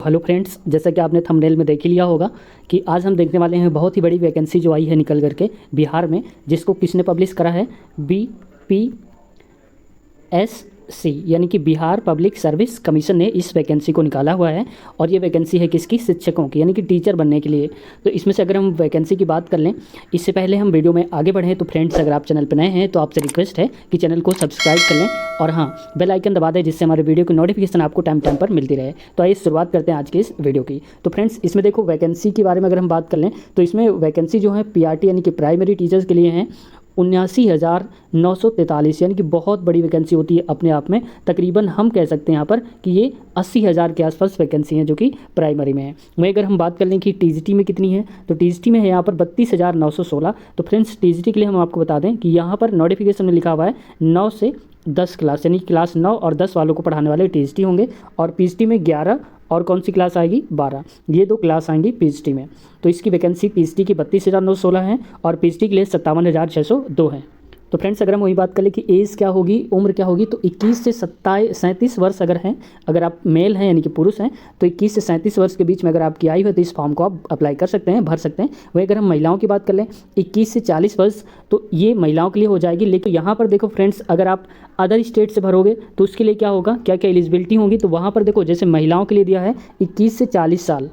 Hello friends, जैसा कि आपने थंबनेल में देख ही लिया होगा कि आज हम देखने वाले हैं बहुत ही बड़ी वैकेंसी जो आई है निकल करके बिहार में, जिसको किसने पब्लिश करा है। BPSC यानी कि बिहार पब्लिक सर्विस कमीशन ने इस वैकेंसी को निकाला हुआ है। और ये वैकेंसी है किसकी? शिक्षकों की, यानी कि टीचर बनने के लिए। तो इसमें से अगर हम वैकेंसी की बात कर लें, इससे पहले हम वीडियो में आगे बढ़ें तो फ्रेंड्स, अगर आप चैनल पर नए हैं तो आपसे रिक्वेस्ट है कि चैनल को सब्सक्राइब कर लें और हाँ, बेल आइकन दबा दें, जिससे हमारे वीडियो की नोटिफिकेशन आपको टाइम टाइम पर मिलती रहे। तो आइए शुरुआत करते हैं आज के इस वीडियो की। तो फ्रेंड्स, इसमें देखो वैकेंसी के बारे में अगर हम बात कर लें तो इसमें वैकेंसी जो है PRT यानी कि प्राइमरी टीचर्स के लिए हैं 79,943, यानी कि बहुत बड़ी वैकेंसी होती है अपने आप में। तकरीबन हम कह सकते हैं यहाँ पर कि ये 80,000 के आसपास वैकेंसी हैं जो कि प्राइमरी में है। वहीं अगर हम बात कर लें कि TGT में कितनी है, तो TGT में है यहाँ पर 32,916। तो फ्रेंड्स, TGT के लिए हम आपको बता दें कि यहाँ पर नोटिफिकेशन में लिखा हुआ है 9 से 10 क्लास, यानी क्लास 9 और 10 वालों को पढ़ाने वाले TGT होंगे। और PGT में 11 और कौन सी क्लास आएगी? 12। ये दो क्लास आएंगी PGT में। तो इसकी वैकेंसी PGT की 32,916 है और PGT के लिए 57,602 है। तो फ्रेंड्स, अगर हम वही बात कर ले कि एज क्या होगी, उम्र क्या होगी, तो 21 से 37 वर्ष अगर हैं, अगर आप मेल हैं यानी कि पुरुष हैं, तो 21 से 37 वर्ष के बीच में अगर आपकी आयु है तो इस फॉर्म को आप अप्लाई कर सकते हैं, भर सकते हैं। वहीं अगर हम महिलाओं की बात कर लें 21 से 40 वर्ष, तो ये महिलाओं के लिए हो जाएगी। लेकिन यहाँ पर देखो फ्रेंड्स, अगर आप अदर स्टेट से भरोगे तो उसके लिए क्या होगा, क्या क्या एलिजिबिलिटी होगी, तो वहाँ पर देखो जैसे महिलाओं के लिए दिया है 21 से 40 साल,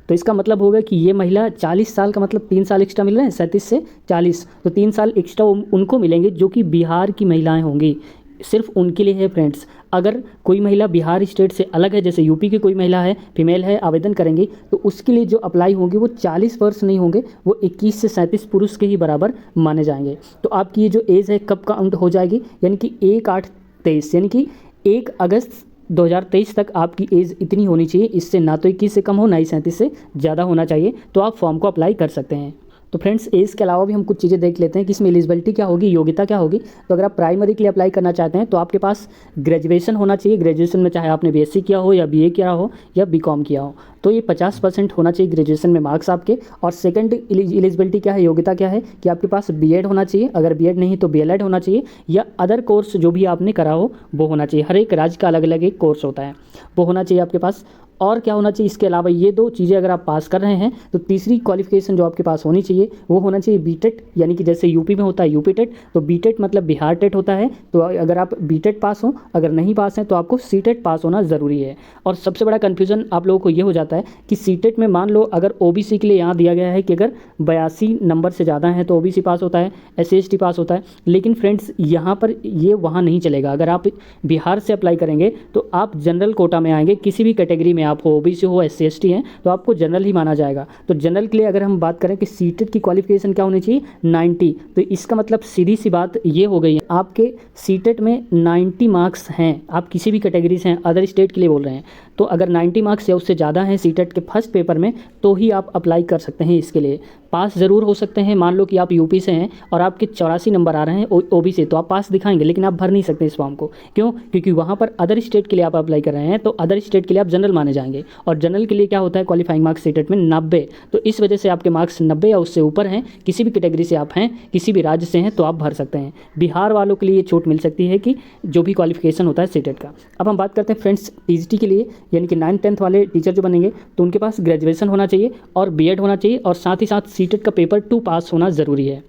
तो इसका मतलब होगा कि ये महिला 40 साल का मतलब 3 साल एक्स्ट्रा मिल रहे हैं, 37 से 40, तो 3 साल एक्स्ट्रा उनको मिलेंगे जो कि बिहार की महिलाएं होंगी। सिर्फ उनके लिए है फ्रेंड्स। अगर कोई महिला बिहार स्टेट से अलग है, जैसे यूपी की कोई महिला है, फीमेल है, आवेदन करेंगी, तो उसके लिए जो अप्लाई होंगे वो 40 वर्ष नहीं होंगे, वो 21 से 37 पुरुष के ही बराबर माने जाएंगे। तो आपकी ये जो एज है कब काउंट हो जाएगी, यानी कि 1/8/23, यानी कि 1 अगस्त 2023 तक आपकी एज इतनी होनी चाहिए। इससे ना तो 21 से कम हो, ना ही 37 से ज़्यादा होना चाहिए, तो आप फॉर्म को अप्लाई कर सकते हैं। तो फ्रेंड्स, एज के अलावा भी हम कुछ चीज़ें देख लेते हैं कि इसमें एलिजिबिलिटी क्या होगी, योग्यता क्या होगी। तो अगर आप प्राइमरी के लिए अप्लाई करना चाहते हैं तो आपके पास ग्रेजुएशन होना चाहिए। ग्रेजुएशन में चाहे आपने BSc किया हो या BA किया हो या BCom किया हो, तो ये 50% होना चाहिए ग्रेजुएशन में मार्क्स आपके। और सेकंड एलिजिबिलिटी क्या है, योग्यता क्या है कि आपके पास B.Ed होना चाहिए। अगर B.Ed नहीं तो BLED होना चाहिए, या अदर कोर्स जो भी आपने करा हो वो होना चाहिए। हर एक राज्य का अलग अलग एक कोर्स होता है, वो होना चाहिए आपके पास। और क्या होना चाहिए इसके अलावा, ये दो चीज़ें अगर आप पास कर रहे हैं तो तीसरी क्वालिफिकेशन जो आपके पास होनी चाहिए वो होना चाहिए BTET, यानी कि जैसे यूपी में होता है UP टेट, तो BTET मतलब बिहार टेट होता है। तो अगर आप BTET पास हो, अगर नहीं पास हैं तो आपको CTET पास होना ज़रूरी है। और सबसे बड़ा कन्फ्यूज़न आप लोगों को ये हो जाता है कि CTET में मान लो अगर OBC के लिए यहाँ दिया गया है कि अगर 82 नंबर से ज़्यादा है तो OBC पास होता है, SC/ST पास होता है। लेकिन फ्रेंड्स, यहाँ पर ये वहाँ नहीं चलेगा। अगर आप बिहार से अप्लाई करेंगे तो आप जनरल कोटा में आएंगे, किसी भी कैटेगरी में आप हो, OBC हो, SC/ST हैं, तो आपको जनरल ही माना जाएगा। तो जनरल के लिए अगर हम बात करें कि CTET की क्वालिफिकेशन क्या होनी चाहिए, 90, तो इसका मतलब सीधी सी बात ये हो गई है, आपके CTET में 90 मार्क्स हैं। आप किसी भी कैटेगरी से हैं, अदर स्टेट के लिए बोल रहे हैं, तो अगर 90 मार्क्स या उससे ज़्यादा हैं CTET के फर्स्ट पेपर में, तो ही आप अप्लाई कर सकते हैं इसके लिए। पास ज़रूर हो सकते हैं। मान लो कि आप यूपी से हैं और आपके 84 नंबर आ रहे हैं OBC, तो आप पास दिखाएंगे, लेकिन आप भर नहीं सकते इस फॉर्म को। क्यों? क्योंकि वहाँ पर अदर स्टेट के लिए आप अप्लाई कर रहे हैं, तो अदर स्टेट के लिए आप जनरल माने जाएंगे। और जनरल के लिए क्या होता है, क्वालिफाइंग मार्क्स CTET में 90, तो इस वजह से आपके मार्क्स 90 या उससे ऊपर हैं, किसी भी कैटेगरी से आप हैं, किसी भी राज्य से हैं, तो आप भर सकते हैं। बिहार वालों के लिए ये छूट मिल सकती है कि जो भी क्वालिफिकेशन होता है CTET का। अब हम बात करते हैं फ्रेंड्स TGT के लिए, यानी कि 9th 10th वाले टीचर जो बनेंगे, तो उनके पास ग्रेजुएशन होना चाहिए और B.Ed होना चाहिए, और साथ ही साथ CTET का पेपर 2 पास होना ज़रूरी है।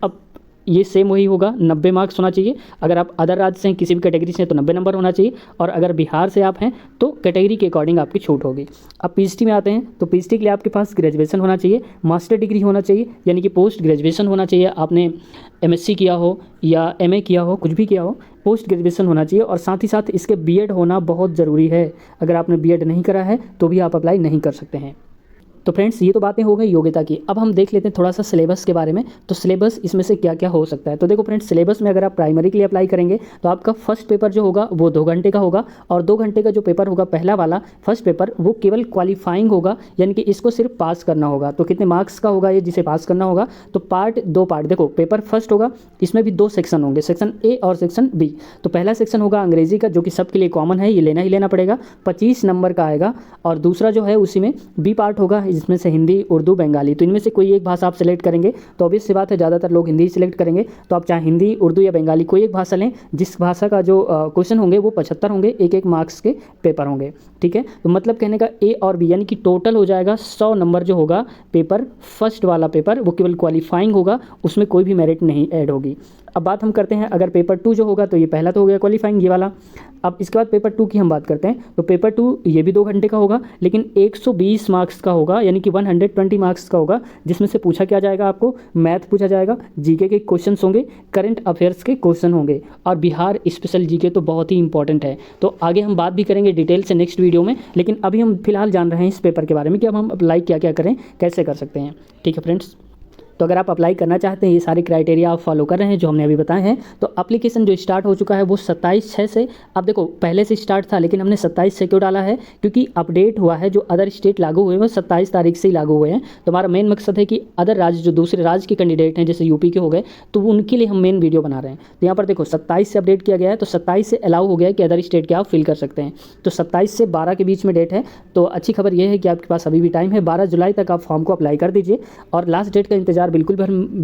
अब ये सेम वही होगा, 90 मार्क्स होना चाहिए। अगर आप अदर राज्य से हैं, किसी भी कैटेगरी से हैं, तो 90 नंबर होना चाहिए। और अगर बिहार से आप हैं तो कैटेगरी के अकॉर्डिंग आपकी छूट होगी। अब PGT में आते हैं, तो PGT के लिए आपके पास ग्रेजुएशन होना चाहिए, मास्टर डिग्री होना चाहिए, यानी कि पोस्ट ग्रेजुएशन होना चाहिए। आपने MSc किया हो या MA किया हो, कुछ भी किया हो, पोस्ट ग्रेजुएशन होना चाहिए। और साथ ही साथ इसके B.Ed होना बहुत ज़रूरी है। अगर आपने B.Ed नहीं करा है तो भी आप अप्लाई नहीं कर सकते हैं। तो फ्रेंड्स, ये तो बातें हो गई योग्यता की। अब हम देख लेते हैं थोड़ा सा सिलेबस के बारे में। तो सिलेबस इसमें से क्या क्या हो सकता है, तो देखो फ्रेंड्स, सिलेबस में अगर आप प्राइमरी के लिए अप्लाई करेंगे तो आपका फर्स्ट पेपर जो होगा वो 2 घंटे का होगा। और 2 घंटे का जो पेपर होगा, पहला वाला फर्स्ट पेपर, वो केवल क्वालिफाइंग होगा, यानी कि इसको सिर्फ पास करना होगा। तो कितने मार्क्स का होगा ये, जिसे पास करना होगा, तो 2 पार्ट। देखो, पेपर फर्स्ट होगा, इसमें भी 2 सेक्शन होंगे, सेक्शन A और सेक्शन B। तो पहला सेक्शन होगा अंग्रेजी का, जो कि सबके लिए कॉमन है, ये लेना ही लेना पड़ेगा, 25 नंबर का आएगा। और दूसरा जो है उसी में B पार्ट होगा, जिसमें से हिंदी, उर्दू, बंगाली। तो इनमें से कोई एक भाषा आप सेलेक्ट करेंगे तो ऑब्वियस सी बात है ज़्यादातर लोग हिंदी सिलेक्ट करेंगे। तो आप चाहे हिंदी, उर्दू या बंगाली कोई एक भाषा लें, जिस भाषा का जो क्वेश्चन होंगे वो 75 होंगे, एक मार्क्स के पेपर होंगे। ठीक है, तो मतलब कहने का ए और बी यानी कि टोटल हो जाएगा 100 नंबर जो होगा पेपर फर्स्ट वाला पेपर, वो केवल क्वालिफाइंग होगा, उसमें कोई भी मेरिट नहीं ऐड होगी। अब बात हम करते हैं अगर पेपर 2 जो होगा, तो ये पहला तो हो गया क्वालिफाइंग ये वाला। अब इसके बाद पेपर 2 की हम बात करते हैं, तो पेपर 2 ये भी 2 घंटे का होगा, लेकिन 120 मार्क्स का होगा, यानी कि 120 मार्क्स का होगा, जिसमें से पूछा क्या जाएगा, आपको मैथ पूछा जाएगा, जीके के क्वेश्चन होंगे, करंट अफेयर्स के क्वेश्चन होंगे, और बिहार स्पेशल जीके तो बहुत ही इंपॉर्टेंट है। तो आगे हम बात भी करेंगे डिटेल से नेक्स्ट वीडियो में, लेकिन अभी हम फिलहाल जान रहे हैं इस पेपर के बारे में कि अब हम अप्लाई क्या क्या करें, कैसे कर सकते हैं। ठीक है फ्रेंड्स, तो अगर आप अप्लाई करना चाहते हैं, ये सारे क्राइटेरिया आप फॉलो कर रहे हैं जो हमने अभी बताए हैं, तो एप्लीकेशन जो स्टार्ट हो चुका है वो 27/6 से, अब देखो पहले से स्टार्ट था लेकिन हमने 27 से क्यों डाला है, क्योंकि अपडेट हुआ है, जो अदर स्टेट लागू हुए हैं वो 27 तारीख से ही लागू हुए हैं। तो हमारा मेन मकसद है कि अदर राज्य जो दूसरे राज्य के कैंडिडेट हैं जैसे यूपी के हो गए, तो उनके लिए हम मेन वीडियो बना रहे हैं। तो यहाँ पर देखो 27 से अपडेट किया गया है, तो 27 से अलाउ हो गया है कि अदर स्टेट के आप फिल कर सकते हैं। तो 27 से 12 के बीच में डेट है। तो अच्छी खबर यह है कि आपके पास अभी भी टाइम है, 12 जुलाई तक आप फॉर्म को अप्लाई कर दीजिए, और लास्ट डेट का इंतजार बिल्कुल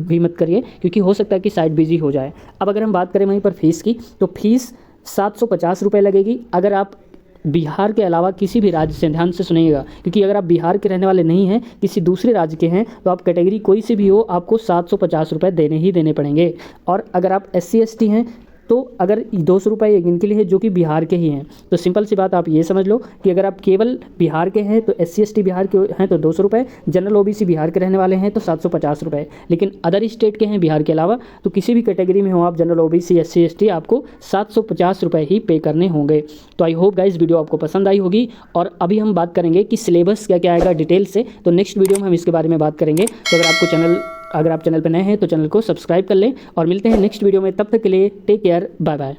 भी मत करिए, क्योंकि हो सकता है कि साइट बिजी हो जाए। अब अगर हम बात करें वहीं पर फीस की, तो फीस 750 रुपये लगेगी। अगर आप बिहार के अलावा किसी भी राज्य से, ध्यान से सुनिएगा, क्योंकि अगर आप बिहार के रहने वाले नहीं हैं, किसी दूसरे राज्य के हैं, तो आप कैटेगरी कोई सी भी हो, आपको 750 रुपये देने ही देने पड़ेंगे। और अगर आप SC ST हैं, तो अगर 200 रुपये इनके लिए है जो कि बिहार के ही हैं। तो सिंपल सी बात आप ये समझ लो कि अगर आप केवल बिहार के हैं तो SC ST बिहार के हैं तो 200 रुपये, जनरल OBC बिहार के रहने वाले हैं तो 750 रुपये, लेकिन अदर स्टेट के हैं बिहार के अलावा, तो किसी भी कैटेगरी में हो आप, जनरल OBC SC ST, आपको 750 रुपये ही पे करने होंगे। तो आई होप गाइस वीडियो आपको पसंद आई होगी, और अभी हम बात करेंगे कि सिलेबस क्या क्या आएगा डिटेल से, तो नेक्स्ट वीडियो में हम इसके बारे में बात करेंगे। तो अगर आप चैनल पर नए हैं तो चैनल को सब्सक्राइब कर लें, और मिलते हैं नेक्स्ट वीडियो में। तब तक के लिए टेक केयर, बाय बाय।